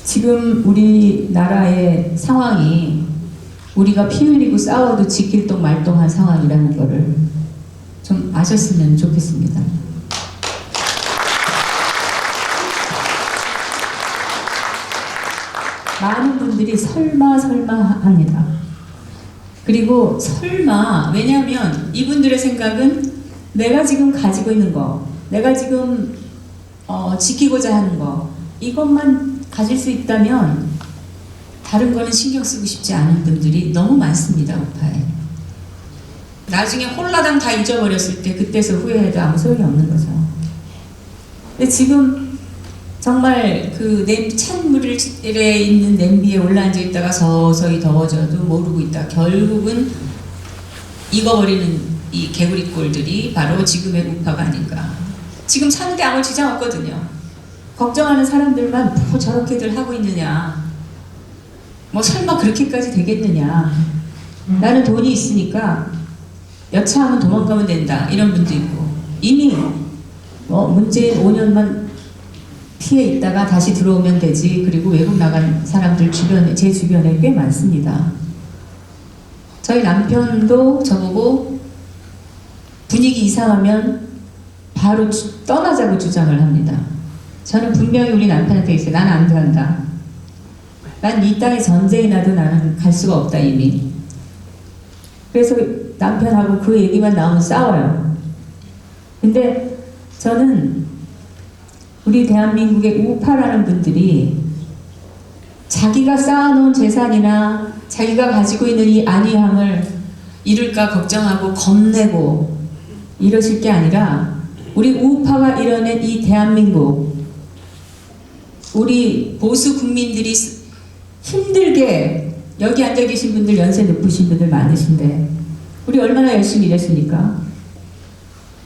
지금 우리나라의 상황이 우리가 피 흘리고 싸워도 지킬동 말동한 상황이라는 거를 좀 아셨으면 좋겠습니다. 많은 분들이 설마 합니다. 그리고 설마, 왜냐하면 이분들의 생각은 내가 지금 가지고 있는 거, 내가 지금 지키고자 하는 거, 이것만 가질 수 있다면 다른 거는 신경 쓰고 싶지 않은 분들이 너무 많습니다. 우파에. 나중에 홀라당 다 잊어버렸을 때 그때서 후회해도 아무 소용이 없는 거죠. 근데 지금 정말 그 찬물에 있는 냄비에 올라앉아 있다가 서서히 더워져도 모르고 있다. 결국은 익어버리는 이 개구리꼴들이 바로 지금의 우파가 아닌가. 지금 사는데 아무 지장 없거든요. 걱정하는 사람들만 뭐 저렇게들 하고 있느냐, 뭐 설마 그렇게까지 되겠느냐, 나는 돈이 있으니까 여차하면 도망가면 된다, 이런 분도 있고, 이미 문재인 5년만 피해 있다가 다시 들어오면 되지, 그리고 외국 나간 사람들 제 주변에 꽤 많습니다. 저희 남편도 저보고 분위기 이상하면 바로 떠나자고 주장을 합니다. 저는 분명히 우리 남편한테 있어요. 난 안 간다. 난 이 땅에 전쟁이 나도 나는 갈 수가 없다 이미. 그래서 남편하고 그 얘기만 나오면 싸워요. 근데 저는 우리 대한민국의 우파라는 분들이 자기가 쌓아놓은 재산이나 자기가 가지고 있는 이 안위함을 잃을까 걱정하고 겁내고 이러실 게 아니라 우리 우파가 이뤄낸 이 대한민국, 우리 보수 국민들이 힘들게, 여기 앉아 계신 분들 연세 높으신 분들 많으신데 우리 얼마나 열심히 일했습니까?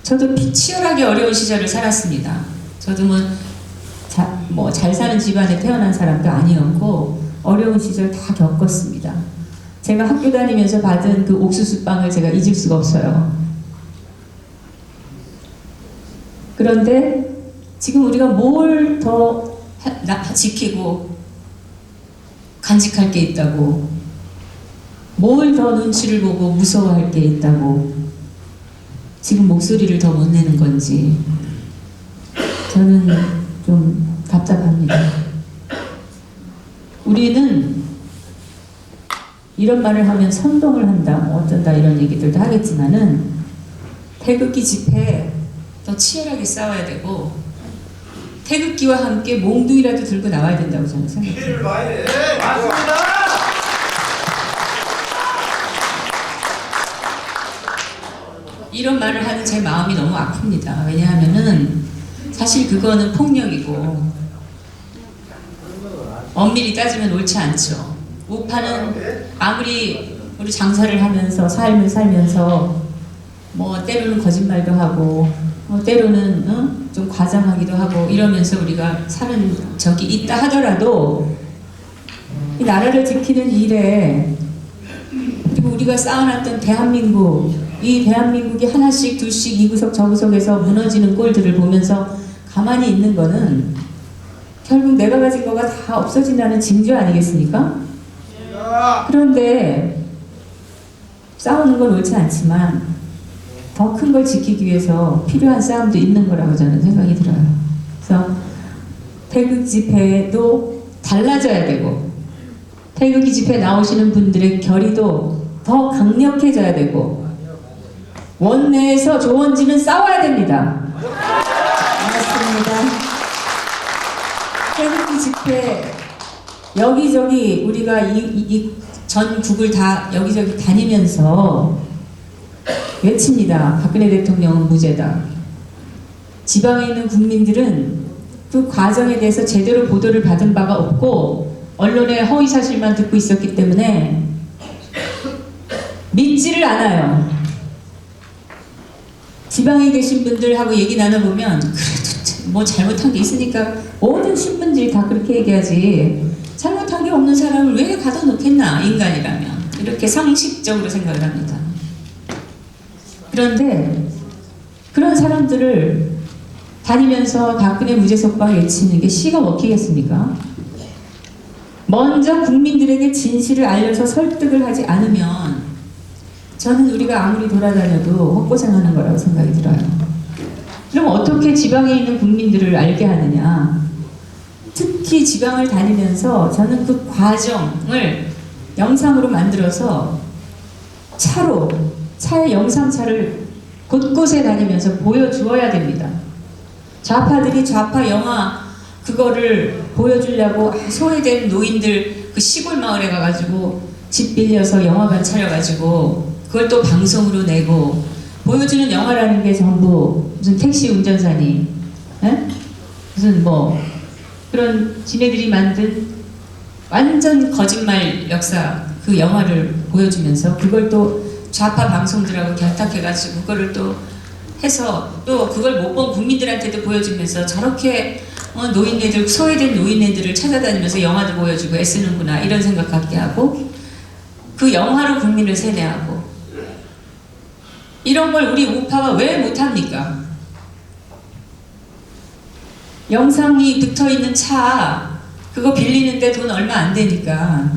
저도 치열하게 어려운 시절을 살았습니다. 저도 뭐 잘 사는 집안에 태어난 사람도 아니었고 어려운 시절 다 겪었습니다. 제가 학교 다니면서 받은 그 옥수수빵을 제가 잊을 수가 없어요. 그런데 지금 우리가 뭘 더 지키고 간직할 게 있다고, 뭘 더 눈치를 보고 무서워할 게 있다고 지금 목소리를 더 못 내는 건지 저는 좀 답답합니다. 우리는 이런 말을 하면 선동을 한다, 뭐 어쩐다 이런 얘기들도 하겠지만은 태극기 집회에 더 치열하게 싸워야 되고 태극기와 함께 몽둥이라도 들고 나와야 된다고 저는 생각해요. 맞습니다. 이런 말을 하는 제 마음이 너무 아픕니다. 왜냐하면은 사실 그거는 폭력이고 엄밀히 따지면 옳지 않죠. 우파는 아무리 우리 장사를 하면서 삶을 살면서 뭐 때로는 거짓말도 하고 뭐 때로는 좀 과장하기도 하고 이러면서 우리가 사는 적이 있다 하더라도 이 나라를 지키는 일에, 그리고 우리가 쌓아놨던 대한민국, 이 대한민국이 하나씩 둘씩 이 구석 저 구석에서 무너지는 꼴들을 보면서 가만히 있는 거는 결국 내가 가진 거가 다 없어진다는 징조 아니겠습니까? 그런데 싸우는 건 옳지 않지만 더 큰 걸 지키기 위해서 필요한 싸움도 있는 거라고 저는 생각이 들어요. 그래서 태극 집회도 달라져야 되고 태극기 집회 나오시는 분들의 결의도 더 강력해져야 되고 원내에서 조원지는 싸워야 됩니다. 맞습니다. 태극기 집회 여기저기 우리가 이 전국을 다 여기저기 다니면서 외칩니다. 박근혜 대통령은 무죄다. 지방에 있는 국민들은 그 과정에 대해서 제대로 보도를 받은 바가 없고 언론의 허위 사실만 듣고 있었기 때문에 믿지를 않아요. 지방에 계신 분들하고 얘기 나눠보면 그래도 뭐 잘못한 게 있으니까 모든 신문들이 다 그렇게 얘기하지 잘못한 게 없는 사람을 왜 가둬놓겠나, 인간이라면. 이렇게 상식적으로 생각을 합니다. 그런데 그런 사람들을 다니면서 박근혜 무죄 석방 외치는 게 씨가 먹히겠습니까? 먼저 국민들에게 진실을 알려서 설득을 하지 않으면 저는 우리가 아무리 돌아다녀도 헛고생하는 거라고 생각이 들어요. 그럼 어떻게 지방에 있는 국민들을 알게 하느냐? 특히 지방을 다니면서 저는 그 과정을 영상으로 만들어서 차의 영상차를 곳곳에 다니면서 보여주어야 됩니다. 좌파들이 좌파 영화 그거를 보여주려고 소외된 노인들 그 시골 마을에 가가지고 집 빌려서 영화관 차려가지고 그걸 또 방송으로 내고 보여주는 영화라는 게 전부 무슨 택시 운전사니 에? 무슨 뭐 그런 지네들이 만든 완전 거짓말 역사 그 영화를 보여주면서 그걸 또 좌파 방송들하고 결탁해가지고 그거를 또 해서 또 그걸 못 본 국민들한테도 보여주면서 저렇게 노인네들 소외된 노인네들을 찾아다니면서 영화도 보여주고 애쓰는구나 이런 생각 갖게 하고 그 영화로 국민을 세뇌하고 이런 걸 우리 우파가 왜 못합니까? 영상이 붙어있는 차 그거 빌리는데 돈 얼마 안 되니까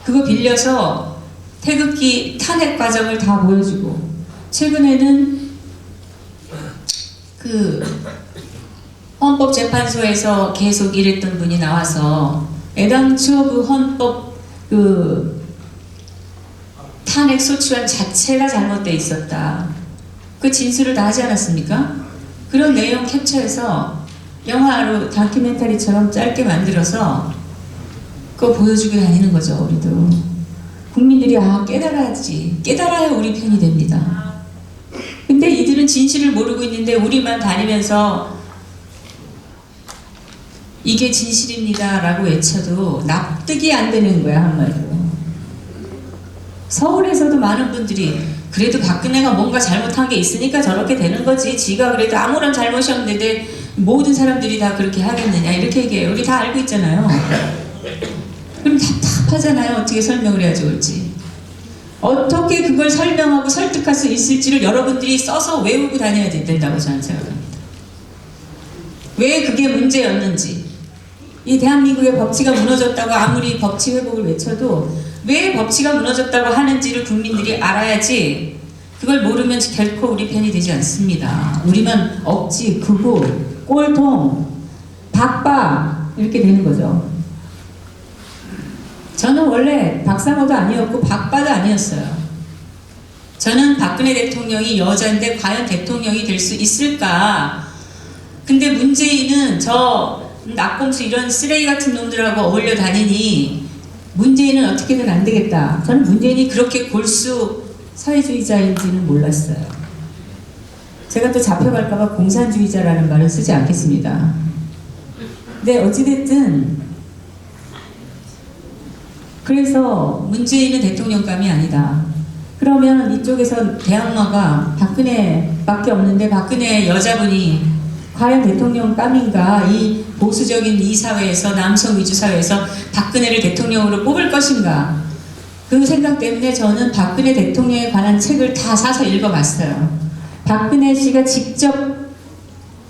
그거 빌려서 태극기 탄핵 과정을 다 보여주고 최근에는 그 헌법재판소에서 계속 일했던 분이 나와서 애당초 그 헌법 그 탄핵 소추안 자체가 잘못되어 있었다. 그 진술을 다 하지 않았습니까? 그런 내용 캡처해서 영화로 다큐멘터리처럼 짧게 만들어서 그거 보여주고 다니는 거죠. 우리도 국민들이 깨달아야지 깨달아야 우리 편이 됩니다. 근데 이들은 진실을 모르고 있는데 우리만 다니면서 이게 진실입니다 라고 외쳐도 납득이 안 되는 거야. 한마디로 서울에서도 많은 분들이 그래도 박근혜가 뭔가 잘못한 게 있으니까 저렇게 되는 거지 지가 그래도 아무런 잘못이 없는데 모든 사람들이 다 그렇게 하겠느냐 이렇게 얘기해요. 우리 다 알고 있잖아요. 그럼 답답하잖아요. 어떻게 설명을 해야 좋을지. 어떻게 그걸 설명하고 설득할 수 있을지를 여러분들이 써서 외우고 다녀야 된다고 저는 생각합니다. 왜 그게 문제였는지 이 대한민국의 법치가 무너졌다고 아무리 법치 회복을 외쳐도 왜 법치가 무너졌다고 하는지를 국민들이 알아야지 그걸 모르면 결코 우리 편이 되지 않습니다. 우리만 억지, 극우, 꼴통, 박바 이렇게 되는 거죠. 저는 원래 박사모도 아니었고 박바도 아니었어요. 저는 박근혜 대통령이 여자인데 과연 대통령이 될 수 있을까? 근데 문재인은 저 낙곰수 이런 쓰레기 같은 놈들하고 어울려 다니니 문재인은 어떻게든 안 되겠다. 저는 문재인이 그렇게 골수 사회주의자인지는 몰랐어요. 제가 또 잡혀갈까봐 공산주의자라는 말을 쓰지 않겠습니다. 근데 어찌됐든 그래서 문재인은 대통령감이 아니다. 그러면 이쪽에서 대항마가 박근혜밖에 없는데 박근혜 여자분이 과연 대통령감인가? 이 보수적인 이 사회에서 남성 위주 사회에서 박근혜를 대통령으로 뽑을 것인가? 그 생각 때문에 저는 박근혜 대통령에 관한 책을 다 사서 읽어봤어요. 박근혜 씨가 직접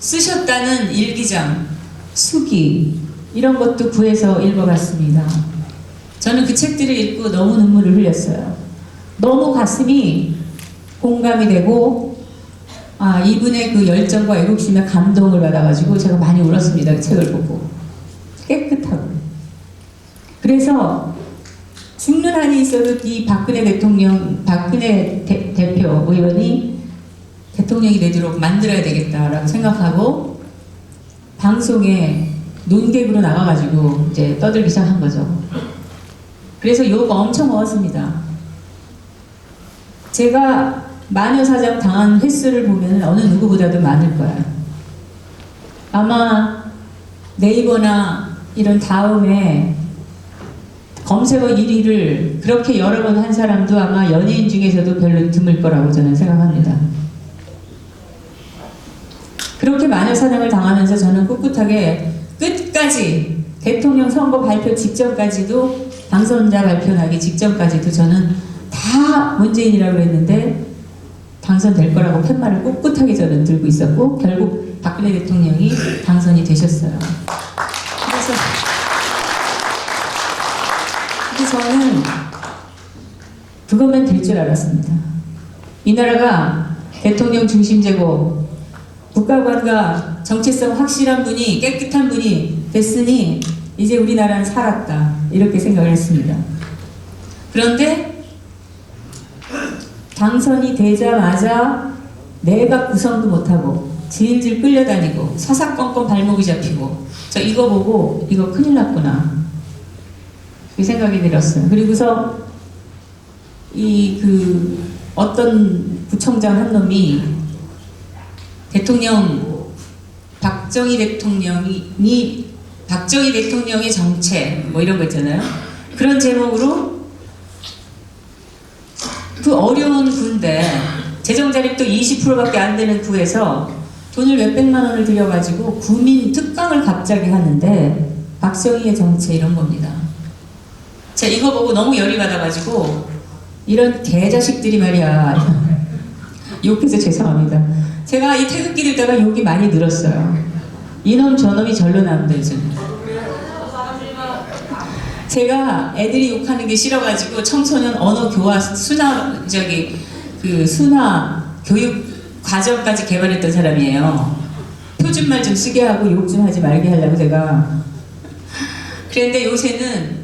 쓰셨다는 일기장, 수기 이런 것도 구해서 읽어봤습니다. 저는 그 책들을 읽고 너무 눈물을 흘렸어요. 너무 가슴이 공감이 되고 이분의 그 열정과 애국심에 감동을 받아가지고 제가 많이 울었습니다. 그 책을 보고. 깨끗하고. 그래서 죽는 한이 있어도 이 박근혜 대통령, 박근혜 대표 의원이 대통령이 되도록 만들어야 되겠다라고 생각하고 방송에 논객으로 나가가지고 이제 떠들기 시작한 거죠. 그래서 욕 엄청 먹었습니다. 제가 마녀사장 당한 횟수를 보면 어느 누구보다도 많을 거야. 아마 네이버나 이런 다음에 검색어 1위를 그렇게 여러 번 한 사람도 아마 연예인 중에서도 별로 드물 거라고 저는 생각합니다. 그렇게 마녀사냥을 당하면서 저는 꿋꿋하게 끝까지 대통령 선거 발표 직전까지도 당선자 발표 나기 직전까지도 저는 다 문재인이라고 했는데 당선될 거라고 팻말을 꿋꿋하게 저는 들고 있었고 결국 박근혜 대통령이 당선이 되셨어요. 그래서 그래서 저는 그것만 될 줄 알았습니다. 이 나라가 대통령 중심제고 국가관과 정체성 확실한 분이, 깨끗한 분이 됐으니 이제 우리나라는 살았다, 이렇게 생각을 했습니다. 그런데 당선이 되자마자 내각 구성도 못하고 질질 끌려다니고 사사건건 발목이 잡히고, 저 이거 보고 이거 큰일 났구나, 이 생각이 들었어요. 그리고서 어떤 구청장 한 놈이 박정희 대통령의 정체 뭐 이런 거 있잖아요. 그런 제목으로 그 어려운 구인데 재정 자립도 20%밖에 안 되는 구에서 돈을 몇백만 원을 들여가지고 구민 특강을 갑자기 하는데 박정희의 정체 이런 겁니다. 제가 이거 보고 너무 열이 받아가지고 이런 개자식들이 말이야, 욕해서 죄송합니다. 제가 이 태극기 들다가 욕이 많이 늘었어요. 이놈 저놈이 절로 나온다 요즘. 제가 애들이 욕하는 게 싫어가지고 청소년 언어 교화 순화 교육 과정까지 개발했던 사람이에요. 표준말 좀 쓰게 하고 욕 좀 하지 말게 하려고 제가. 그런데 요새는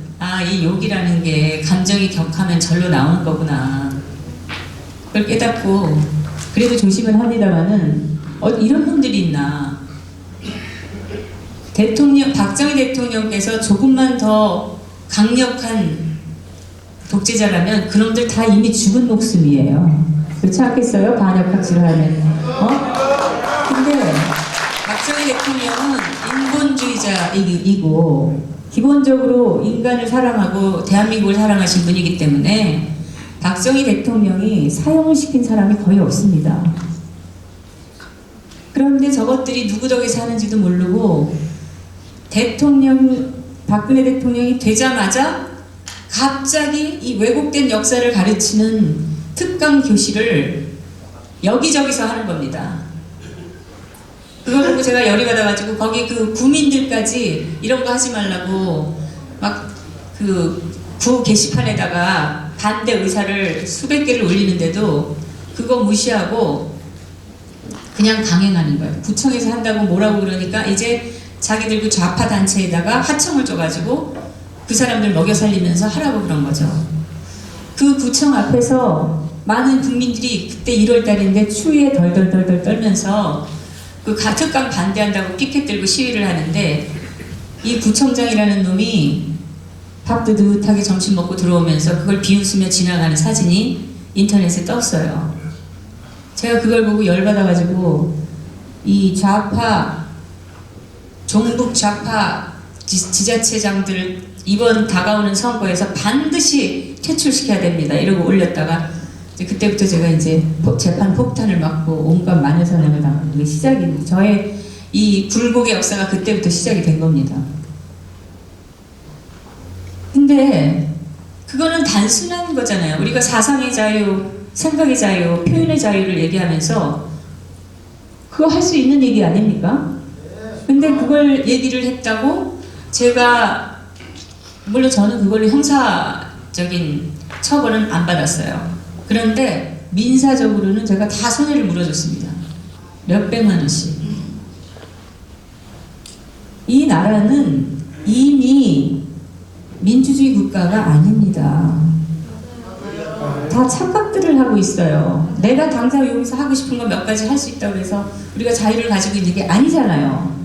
이 욕이라는 게 감정이 격하면 절로 나오는 거구나, 그걸 깨닫고 그래도 조심은 합니다만은 이런 놈들이 있나. 박정희 대통령께서 조금만 더 강력한 독재자라면 그놈들 다 이미 죽은 목숨이에요. 그렇지 않겠어요? 반역학질을 하면. 근데 박정희 대통령은 인본주의자이고 기본적으로 인간을 사랑하고 대한민국을 사랑하신 분이기 때문에 박정희 대통령이 사형을 시킨 사람이 거의 없습니다. 그런데 저것들이 누구 덕에 사는지도 모르고 박근혜 대통령이 되자마자 갑자기 이 왜곡된 역사를 가르치는 특강 교실을 여기저기서 하는 겁니다. 그걸 보고 제가 열이 받아가지고 거기 그 구민들까지 이런 거 하지 말라고 막 구 게시판에다가 반대 의사를 수백 개를 올리는데도 그거 무시하고 그냥 강행하는 거예요. 구청에서 한다고 뭐라고 그러니까 이제 자기들 그 좌파 단체에다가 하청을 줘가지고 그 사람들 먹여 살리면서 하라고 그런 거죠. 그 구청 앞에서 많은 국민들이 그때 1월 달인데 추위에 덜덜덜덜 떨면서 그 특강 반대한다고 피켓 들고 시위를 하는데 이 구청장이라는 놈이 밥 뜨뜻하게 점심 먹고 들어오면서 그걸 비웃으며 지나가는 사진이 인터넷에 떴어요. 제가 그걸 보고 열받아가지고 이 종북 좌파 지자체장들 이번 다가오는 선거에서 반드시 퇴출시켜야 됩니다, 이러고 올렸다가 이제 그때부터 제가 이제 재판 폭탄을 맞고 온갖 마녀사냥을 당하는 게 시작입니다. 저의 이 굴곡의 역사가 그때부터 시작이 된 겁니다. 근데 그거는 단순한 거잖아요. 우리가 사상의 자유, 생각의 자유, 표현의 자유를 얘기하면서 그거 할 수 있는 얘기 아닙니까? 근데 그걸 얘기를 했다고 제가, 물론 저는 그걸로 형사적인 처벌은 안 받았어요. 그런데 민사적으로는 제가 다 손해를 물어줬습니다. 몇백만 원씩. 이 나라는 이미 민주주의 국가가 아닙니다. 다 착각들을 하고 있어요. 내가 당장 여기서 하고 싶은 거 몇 가지 할 수 있다고 해서 우리가 자유를 가지고 있는 게 아니잖아요.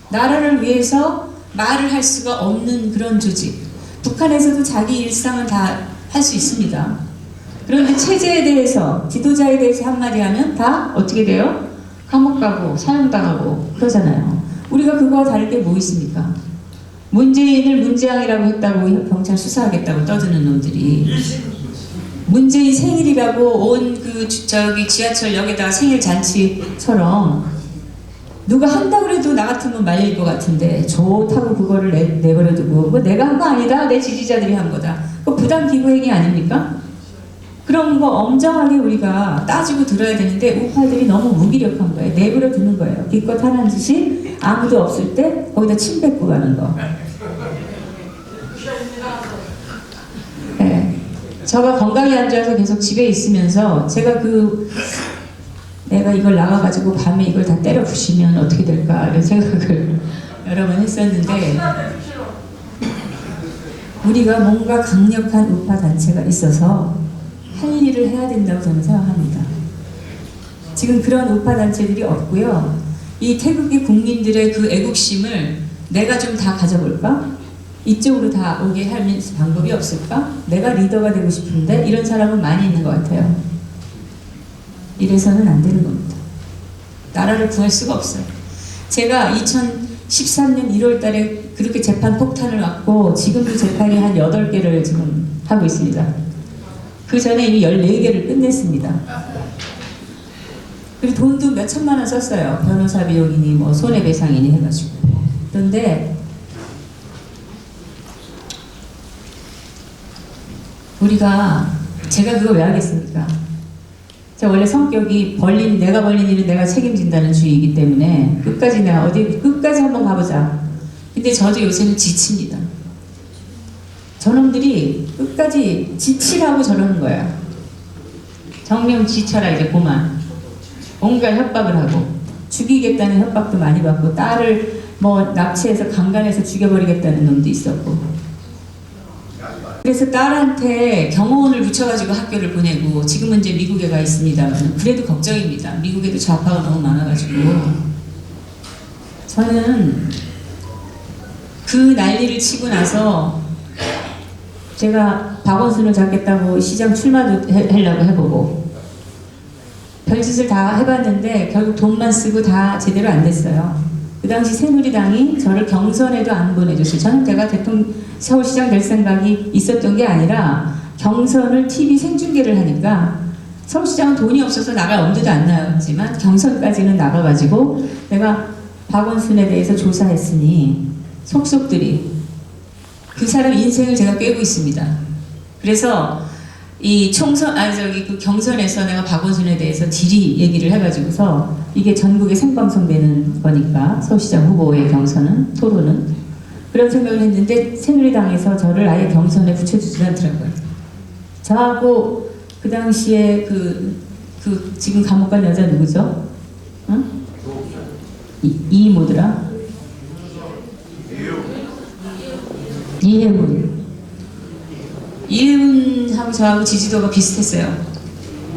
나라를 위해서 말을 할 수가 없는 그런 조직. 북한에서도 자기 일상은 다 할 수 있습니다. 그런데 체제에 대해서, 지도자에 대해서 한마디 하면 다 어떻게 돼요? 감옥 가고 사형당하고 그러잖아요. 우리가 그거와 다를 게 뭐 있습니까? 문재인을 문재앙이라고 했다고 경찰 수사하겠다고 떠드는 놈들이 문재인 생일이라고 온 지하철역에다가 생일 잔치처럼 누가 한다고 해도 나 같으면 말릴 것 같은데 좋다고 그거를 내버려두고 뭐 내가 한 거 아니다, 내 지지자들이 한 거다, 그거 부당 기부행위 아닙니까? 그런 거 엄정하게 우리가 따지고 들어야 되는데 우파들이 너무 무기력한 거예요. 내버려 두는 거예요. 기껏 하는 짓이 아무도 없을 때 거기다 침 뱉고 가는 거. 저가 건강이 안 좋아서 계속 집에 있으면서 제가 내가 이걸 나가가지고 밤에 이걸 다 때려 부시면 어떻게 될까 이런 생각을 여러 번 했었는데, 우리가 뭔가 강력한 우파 단체가 있어서 할 일을 해야 된다고 저는 생각합니다. 지금 그런 우파 단체들이 없고요. 이 태극기 국민들의 그 애국심을 내가 좀 다 가져볼까? 이쪽으로 다 오게 하는 방법이 없을까? 내가 리더가 되고 싶은데 이런 사람은 많이 있는 것 같아요. 이래서는 안 되는 겁니다. 나라를 구할 수가 없어요. 제가 2013년 1월 달에 그렇게 재판 폭탄을 맞고 지금도 재판이 한 8개를 지금 하고 있습니다. 그 전에 이미 14개를 끝냈습니다. 그리고 돈도 몇 천만 원 썼어요. 변호사 비용이니 뭐 손해배상이니 해가지고. 그런데 제가 그거 왜 하겠습니까? 제가 원래 성격이 내가 벌린 일은 내가 책임진다는 주의이기 때문에 끝까지 한번 가보자. 근데 저도 요새는 지칩니다. 저놈들이 끝까지 지치라고 저러는 거야. 정명 지쳐라 이제 그만. 온갖 협박을 하고 죽이겠다는 협박도 많이 받고 딸을 뭐 납치해서 강간해서 죽여버리겠다는 놈도 있었고, 그래서 딸한테 경호원을 붙여가지고 학교를 보내고 지금은 이제 미국에 가 있습니다만 그래도 걱정입니다. 미국에도 좌파가 너무 많아가지고. 저는 그 난리를 치고 나서 제가 박원순을 잡겠다고 시장 출마도 하려고 해보고 별짓을 다 해봤는데 결국 돈만 쓰고 다 제대로 안 됐어요. 그 당시 새누리당이 저를 경선에도 안 보내줬어요. 저는 제가 서울시장 될 생각이 있었던 게 아니라 경선을 TV 생중계를 하니까 서울시장은 돈이 없어서 나갈 엄두도 안 나왔지만 경선까지는 나가가지고 내가 박원순에 대해서 조사했으니 속속들이 그 사람 인생을 제가 꿰고 있습니다. 그래서 이 그 경선에서 내가 박원순에 대해서 지리 얘기를 해가지고서 이게 전국에 생방송되는 거니까 서울시장 후보의 경선은, 토론은 그런 생각을 했는데 새누리당에서 저를 아예 경선에 붙여주지 않더라고요. 저하고 그 당시에 지금 감옥 간 여자 누구죠? 응? 뭐더라? 이해문하고 저하고 지지도가 비슷했어요.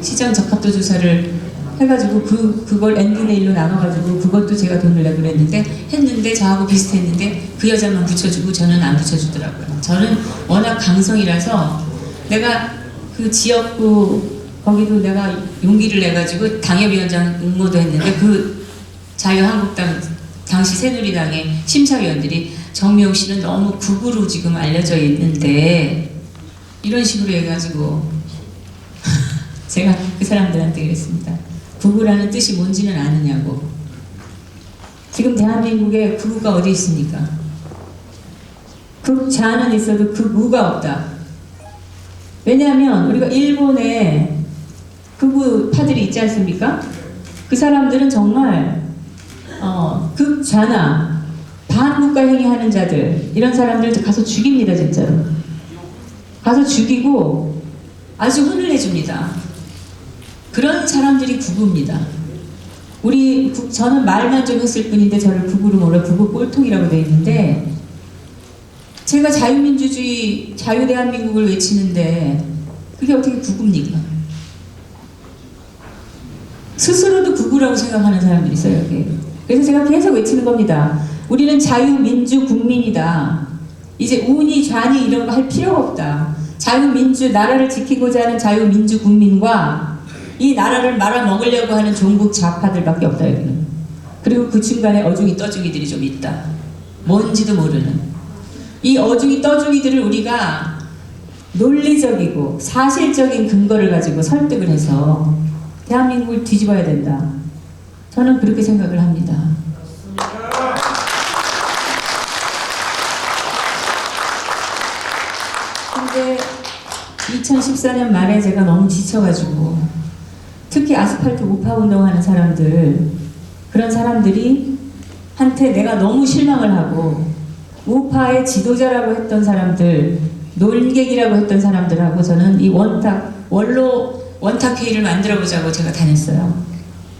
시장 적합도 조사를 해가지고 그걸 n분의 1로 나눠가지고 그것도 제가 돈을 내고 했는데 저하고 비슷했는데 그 여자만 붙여주고 저는 안 붙여주더라고요. 저는 워낙 강성이라서 내가 그 지역구 거기도 내가 용기를 내가지고 당협위원장 응모도 했는데 그 자유한국당 당시 새누리당의 심사위원들이 정미용 씨는 너무 극우로 지금 알려져 있는데 이런 식으로 해가지고 제가 그 사람들한테 그랬습니다. 극우라는 뜻이 뭔지는 아느냐고. 지금 대한민국에 극우가 어디 있습니까? 극좌는 있어도 극우가 없다. 왜냐하면 우리가 일본에 극우파들이 있지 않습니까? 그 사람들은 정말 극좌나 반국가 행위하는 자들, 이런 사람들 가서 죽입니다. 진짜로 가서 죽이고 아주 혼을 내줍니다. 그런 사람들이 극우입니다. 저는 말만 좀 했을 뿐인데 저를 극우로 몰아 극우 꼴통이라고 되어 있는데, 제가 자유민주주의, 자유대한민국을 외치는데 그게 어떻게 극우입니까? 스스로도 극우라고 생각하는 사람들이 있어요, 여기. 그래서 제가 계속 외치는 겁니다. 우리는 자유민주 국민이다. 이제 우니 좌니 이런 거 할 필요가 없다. 자유민주, 나라를 지키고자 하는 자유민주 국민과 이 나라를 말아먹으려고 하는 종북 좌파들밖에 없다, 여기는. 그리고 그 중간에 어중이 떠중이들이 좀 있다. 뭔지도 모르는. 이 어중이 떠중이들을 우리가 논리적이고 사실적인 근거를 가지고 설득을 해서 대한민국을 뒤집어야 된다. 저는 그렇게 생각을 합니다. 근데 2014년 말에 제가 너무 지쳐가지고, 특히 아스팔트 우파 운동하는 사람들, 그런 사람들이 한테 내가 너무 실망을 하고 우파의 지도자라고 했던 사람들 논객이라고 했던 사람들하고 저는 이 원로 원탁회의를 만들어 보자고 제가 다녔어요.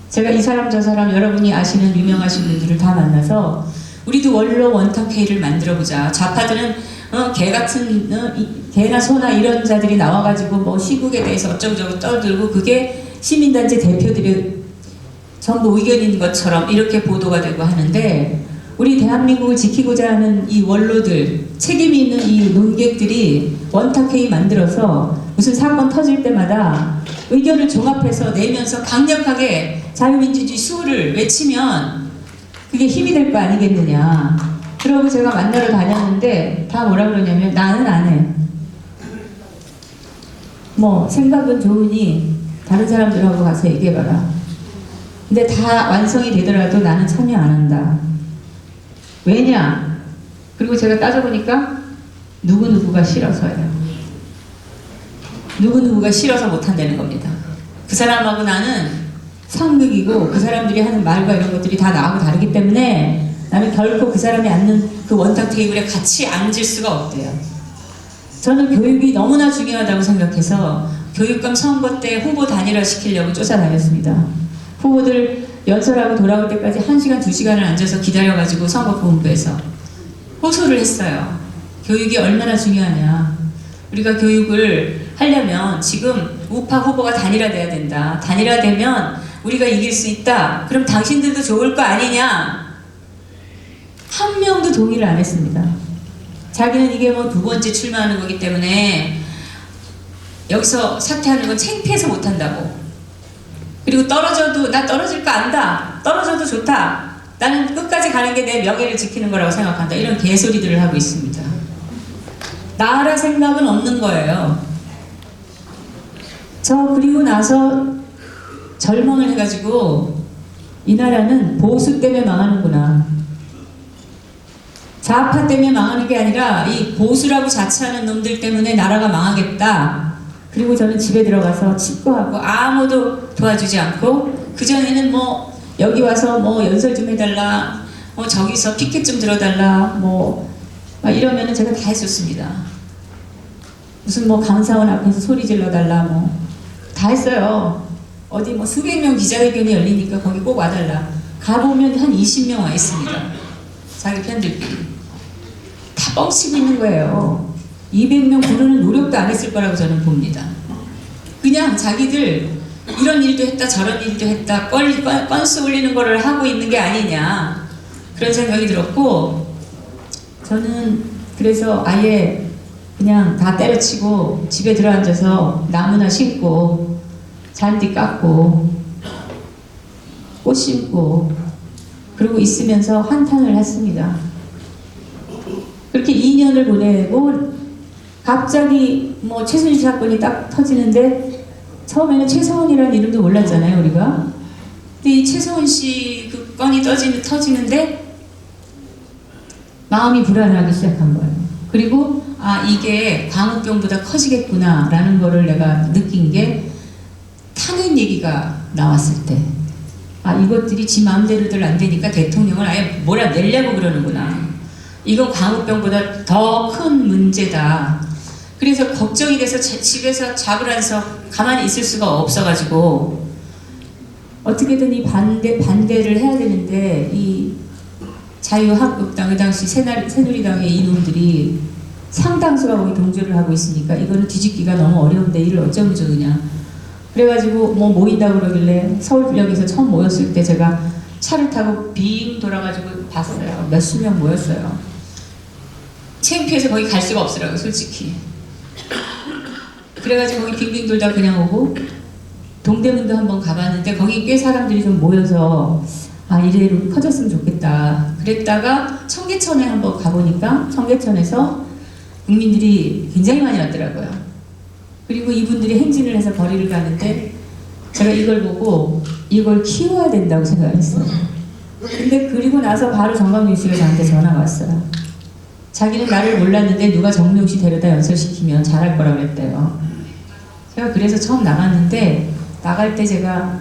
제가 이 사람 저 사람 여러분이 아시는 유명하신 분들을 다 만나서 우리도 원로 원탁회의를 만들어 보자. 좌파들은 개 같은 개나 소나 이런 자들이 나와가지고 뭐 시국에 대해서 어쩌고저쩌고 떠들고 그게 시민단체 대표들의 전부 의견인 것처럼 이렇게 보도가 되고 하는데 우리 대한민국을 지키고자 하는 이 원로들, 책임이 있는 이 논객들이 원탁회의 만들어서 무슨 사건 터질 때마다 의견을 종합해서 내면서 강력하게 자유민주주의 수호를 외치면 그게 힘이 될 거 아니겠느냐. 그러고 제가 만나러 다녔는데 다 뭐라 그러냐면 나는 안 해. 뭐 생각은 좋으니 다른 사람들하고 가서 얘기해봐라. 근데 다 완성이 되더라도 나는 참여 안 한다. 왜냐? 그리고 제가 따져보니까 누구누구가 싫어서예요. 누구누구가 싫어서 못한다는 겁니다. 그 사람하고 나는 상극이고 그 사람들이 하는 말과 이런 것들이 다 나하고 다르기 때문에 나는 결코 그 사람이 앉는 그 원탁 테이블에 같이 앉을 수가 없대요. 저는 교육이 너무나 중요하다고 생각해서 교육감 선거 때 후보 단일화 시키려고 쫓아다녔습니다. 후보들 연설하고 돌아올 때까지 1시간, 2시간을 앉아서 기다려가지고 선거본부에서 호소를 했어요. 교육이 얼마나 중요하냐. 우리가 교육을 하려면 지금 우파 후보가 단일화돼야 된다. 단일화되면 우리가 이길 수 있다. 그럼 당신들도 좋을 거 아니냐. 한 명도 동의를 안 했습니다. 자기는 이게 뭐 2번째 출마하는 거기 때문에 여기서 사퇴하는 건 창피해서 못한다고. 그리고 떨어져도 나 떨어질 거 안다. 떨어져도 좋다. 나는 끝까지 가는 게 내 명예를 지키는 거라고 생각한다. 이런 개소리들을 하고 있습니다. 나라 생각은 없는 거예요. 저 그리고 나서 절망을 해가지고 이 나라는 보수 때문에 망하는구나. 좌파 때문에 망하는 게 아니라 이 보수라고 자처하는 놈들 때문에 나라가 망하겠다. 그리고 저는 집에 들어가서 칩거하고 아무도 도와주지 않고 그전에는 뭐 여기 와서 뭐 연설 좀 해달라, 뭐 저기서 피켓 좀 들어달라, 뭐 막 이러면은 제가 다 했었습니다. 무슨 뭐 감사원 앞에서 소리 질러달라, 뭐 다 했어요. 어디 뭐 수백 명 기자회견이 열리니까 거기 꼭 와달라. 가보면 한 20명 와 있습니다. 자기 편들끼리 다 뻥치고 있는 거예요. 200명 부르는 노력도 안 했을 거라고 저는 봅니다. 그냥 자기들 이런 일도 했다 저런 일도 했다 건수 올리는 거를 하고 있는 게 아니냐 그런 생각이 들었고 저는 그래서 아예 그냥 다 때려치고 집에 들어앉아서 나무나 심고 잔디 깎고 꽃 심고 그러고 있으면서 한탄을 했습니다. 그렇게 2년을 보내고 갑자기 뭐 최순실 사건이 딱 터지는데 처음에는 최서원이라는 이름도 몰랐잖아요 우리가. 근데 이 최서원 씨 그 건이 터지는데 마음이 불안하기 시작한 거예요. 그리고 아 이게 광우병보다 커지겠구나 라는 거를 내가 느낀 게 탄핵 얘기가 나왔을 때 아 이것들이 지 마음대로들 안 되니까 대통령을 아예 몰아내려고 그러는구나. 이건 광우병보다 더 큰 문제다. 그래서 걱정이 돼서 집에서 잡으라서 가만히 있을 수가 없어가지고 어떻게든 이 반대를 해야 되는데 이 자유한국당 그 당시 새누리당의 이놈들이 상당수가 거기 동조를 하고 있으니까 이거는 뒤집기가 너무 어려운데 이를 어쩌면 좋으냐. 그래가지고 뭐 모인다고 그러길래 서울역에서 처음 모였을 때 제가 차를 타고 빙 돌아가지고 봤어요. 몇십 명 모였어요. 창피해서 거기 갈 수가 없더라고요 솔직히. 그래가지고 거기 빙빙 돌다 그냥 오고 동대문도 한번 가봤는데 거기 꽤 사람들이 좀 모여서 아 이래로 커졌으면 좋겠다 그랬다가 청계천에 한번 가보니까 청계천에서 국민들이 굉장히 많이 왔더라고요. 그리고 이분들이 행진을 해서 거리를 가는데 제가 이걸 보고 이걸 키워야 된다고 생각했어요. 근데 그리고 나서 바로 정광윤 씨가 저한테 전화가 왔어요. 자기는 나를 몰랐는데 누가 정명 씨 데려다 연설시키면 잘할 거라고 그랬대요. 제가 그래서 처음 나갔는데 나갈 때 제가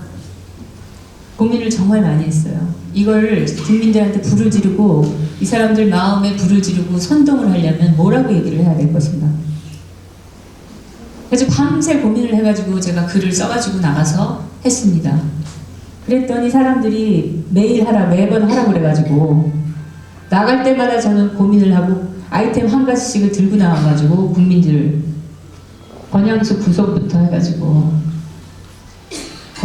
고민을 정말 많이 했어요. 이걸 국민들한테 불을 지르고 이 사람들 마음에 불을 지르고 선동을 하려면 뭐라고 얘기를 해야 될 것인가. 그래서 밤새 고민을 해가지고 제가 글을 써가지고 나가서 했습니다. 그랬더니 사람들이 매일 하라, 매번 하라 그래가지고 나갈 때마다 저는 고민을 하고 아이템 한 가지씩을 들고 나와가지고 국민들 권양수 구속부터 해가지고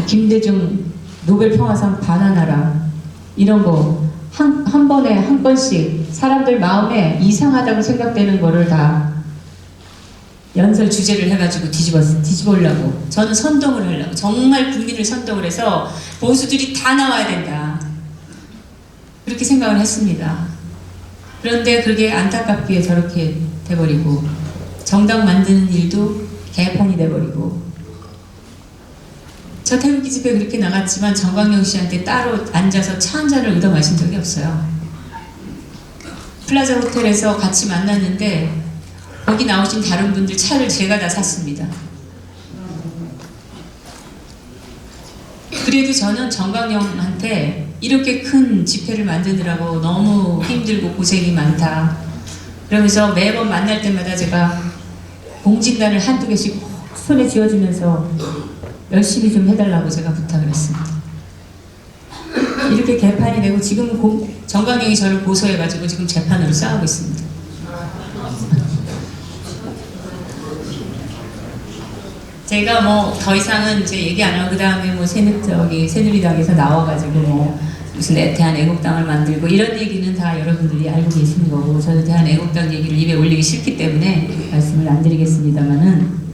김대중 노벨 평화상 반환하라 이런 거 한 번에 한 건씩 사람들 마음에 이상하다고 생각되는 거를 다 연설 주제를 해가지고 뒤집으려고 저는 선동을 하려고 정말 국민을 선동을 해서 보수들이 다 나와야 된다 그렇게 생각을 했습니다. 그런데 그게 안타깝게 저렇게 돼버리고 정당 만드는 일도 개판이 돼버리고 저 태극기 집회 그렇게 나갔지만 정광영 씨한테 따로 앉아서 차 한 잔을 얻어 마신 적이 없어요. 플라자 호텔에서 같이 만났는데 거기 나오신 다른 분들 차를 제가 다 샀습니다. 그래도 저는 정광영한테 이렇게 큰 집회를 만드느라고 너무 힘들고 고생이 많다. 그러면서 매번 만날 때마다 제가 공진단을 한두 개씩 손에 쥐어주면서 열심히 좀 해달라고 제가 부탁을 했습니다. 이렇게 개판이 되고 지금 정광영이 저를 고소해가지고 지금 재판으로 싸우고 있습니다. 제가 뭐 더 이상은 이제 얘기 안 하고 그 다음에 뭐 새누리당에서 나와가지고 뭐 무슨 대한애국당을 만들고 이런 얘기는 다 여러분들이 알고 계시는 거고 저는 대한애국당 얘기를 입에 올리기 싫기 때문에 말씀을 안 드리겠습니다만은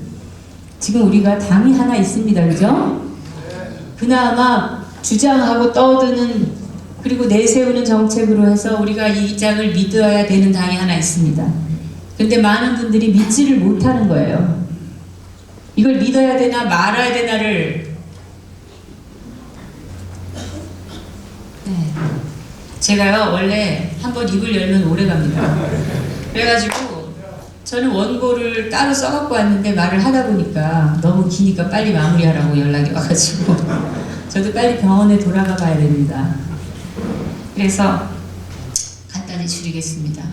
지금 우리가 당이 하나 있습니다. 그죠? 그나마 주장하고 떠드는 그리고 내세우는 정책으로 해서 우리가 이 짝을 믿어야 되는 당이 하나 있습니다. 근데 많은 분들이 믿지를 못하는 거예요. 이걸 믿어야 되나 말아야 되나를 제가요 원래 한번 입을 열면 오래 갑니다. 그래가지고 저는 원고를 따로 써갖고 왔는데 말을 하다 보니까 너무 기니까 빨리 마무리하라고 연락이 와가지고 저도 빨리 병원에 돌아가 봐야 됩니다. 그래서 간단히 줄이겠습니다.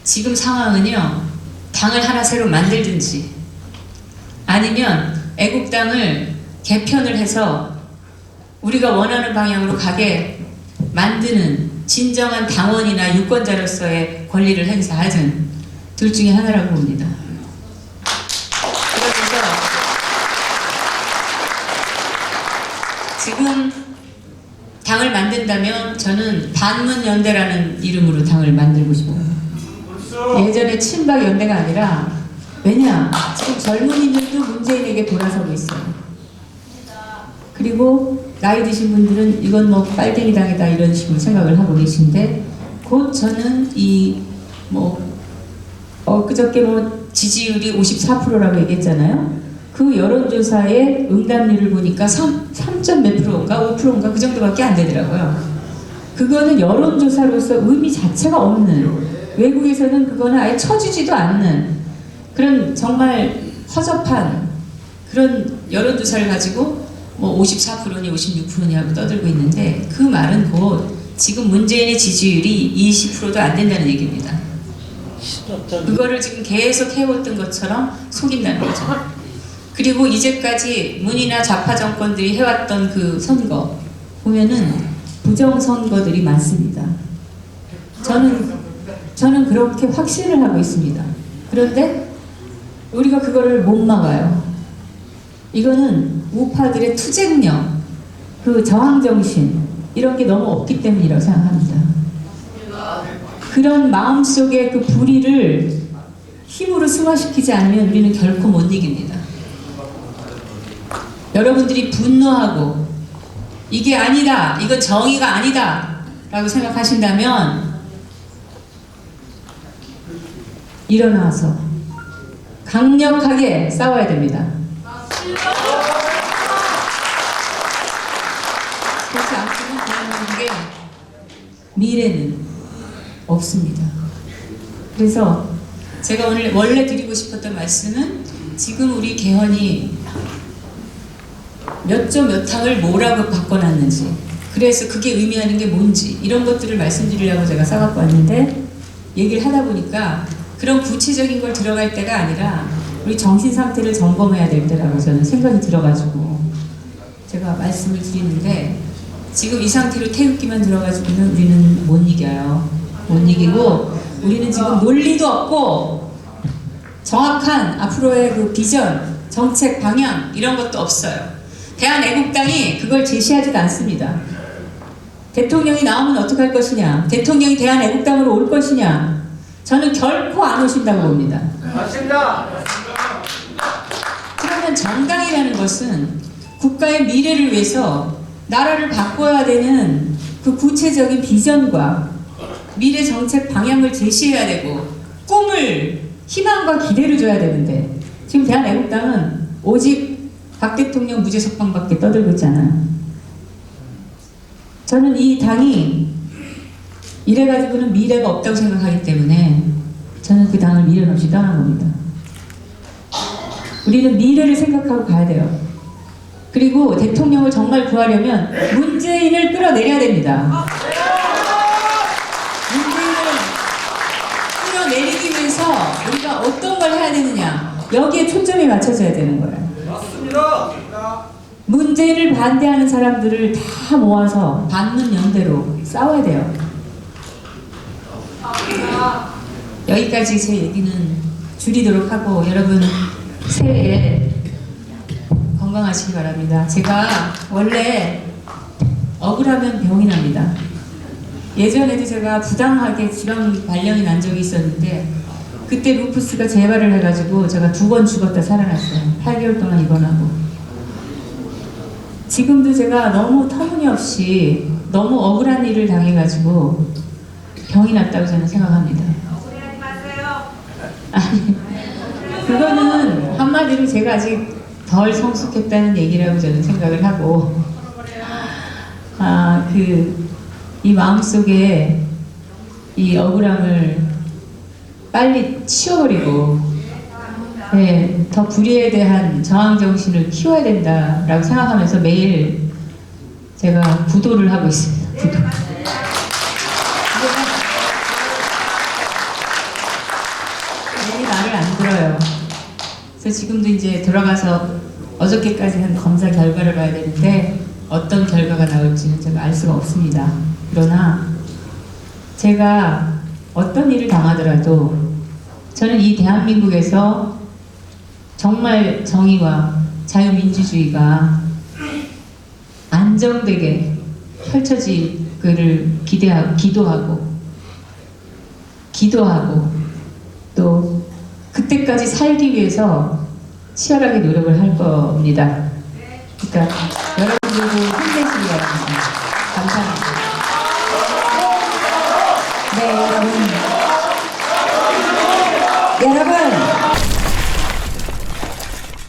지금 상황은요 당을 하나 새로 만들든지 아니면 애국당을 개편을 해서 우리가 원하는 방향으로 가게 만드는 진정한 당원이나 유권자로서의 권리를 행사하든 둘 중에 하나라고 봅니다. 그래서 지금 당을 만든다면 저는 반문연대라는 이름으로 당을 만들고 싶어요. 예전에 친박연대가 아니라 왜냐? 지금 젊은이들도 문재인에게 돌아서고 있어요. 그리고 나이 드신 분들은 이건 뭐 빨갱이 당이다 이런 식으로 생각을 하고 계신데 곧 저는 그저께 지지율이 54%라고 얘기했잖아요. 그 여론조사의 응답률을 보니까 3점 몇 프로인가 5%인가 그 정도밖에 안 되더라고요. 그거는 여론조사로서 의미 자체가 없는 외국에서는 그거는 아예 쳐주지도 않는 그런 정말 허접한 그런 여론조사를 가지고 뭐 54%니 56%니 하고 떠들고 있는데 그 말은 곧 지금 문재인의 지지율이 20%도 안 된다는 얘기입니다. 그거를 지금 계속 해왔던 것처럼 속인다는 거죠. 그리고 이제까지 문이나 좌파 정권들이 해왔던 그 선거 보면은 부정선거들이 많습니다. 저는 그렇게 확신을 하고 있습니다. 그런데 우리가 그거를 못 막아요. 이거는 우파들의 투쟁력, 그 저항정신 이런 게 너무 없기 때문이라고 생각합니다. 그런 마음속에 그 불의를 힘으로 승화시키지 않으면 우리는 결코 못 이깁니다. 여러분들이 분노하고 이게 아니다, 이건 정의가 아니다 라고 생각하신다면 일어나서 강력하게 싸워야 됩니다. 그래서 앞으로 보는 게 미래는 없습니다. 그래서 제가 오늘 원래 드리고 싶었던 말씀은 지금 우리 개헌이 몇 조 몇 항을 뭐라고 바꿔놨는지 그래서 그게 의미하는 게 뭔지 이런 것들을 말씀드리려고 제가 싸갖고 왔는데 얘기를 하다 보니까 그런 구체적인 걸 들어갈 때가 아니라 우리 정신 상태를 점검해야 될 때라고 저는 생각이 들어가지고 제가 말씀을 드리는데, 지금 이 상태로 태극기만 들어가지고는 우리는 못 이겨요. 못 이기고 우리는 지금 논리도 없고 정확한 앞으로의 그 비전, 정책 방향 이런 것도 없어요. 대한애국당이 그걸 제시하지도 않습니다. 대통령이 나오면 어떡할 것이냐, 대통령이 대한애국당으로 올 것이냐, 저는 결코 안 오신다고 봅니다. 맞습니다. 그러면 정당이라는 것은 국가의 미래를 위해서 나라를 바꿔야 되는 그 구체적인 비전과 미래 정책 방향을 제시해야 되고 꿈을, 희망과 기대를 줘야 되는데, 지금 대한애국당은 오직 박 대통령 무죄 석방밖에 떠들고 있잖아요. 저는 이 당이 이래가지고는 미래가 없다고 생각하기 때문에 저는 그 당을 미련 없이 떠난 겁니다. 우리는 미래를 생각하고 가야 돼요. 그리고 대통령을 정말 구하려면 문재인을 끌어내려야 됩니다. 문재인을 끌어내리기 위해서 우리가 어떤 걸 해야 되느냐, 여기에 초점이 맞춰져야 되는 거예요. 맞습니다. 문재인을 반대하는 사람들을 다 모아서 반문 연대로 싸워야 돼요. 여기까지 제 얘기는 줄이도록 하고, 여러분 새해에 건강하시기 바랍니다. 제가 원래 억울하면 병이 납니다. 예전에도 제가 부당하게 질환 발령이 난 적이 있었는데, 그때 루푸스가 재발을 해가지고 제가 2번 죽었다 살아났어요. 8개월 동안 입원하고. 지금도 제가 너무 터무니없이 너무 억울한 일을 당해가지고 병이 났다고 저는 생각합니다. 억울해하지 마세요. 아니, 그거는 한마디로 제가 아직 덜 성숙했다는 얘기라고 저는 생각을 하고, 이 마음속에 이 억울함을 빨리 치워버리고, 네, 더 불의에 대한 저항 정신을 키워야 된다라고 생각하면서 매일 제가 구도를 하고 있습니다. 구도. 괜히 말을 안 들어요. 그래서 지금도 이제 들어가서 어저께까지 한 검사 결과를 봐야 되는데 어떤 결과가 나올지는 제가 알 수가 없습니다. 그러나 제가 어떤 일을 당하더라도 저는 이 대한민국에서 정말 정의와 자유민주주의가 안정되게 펼쳐지기를 기도하고 또 그때까지 살기 위해서 치열하게 노력을 할 겁니다. 그러니까 여러분들도 힘내시기 바랍니다. 감사합니다.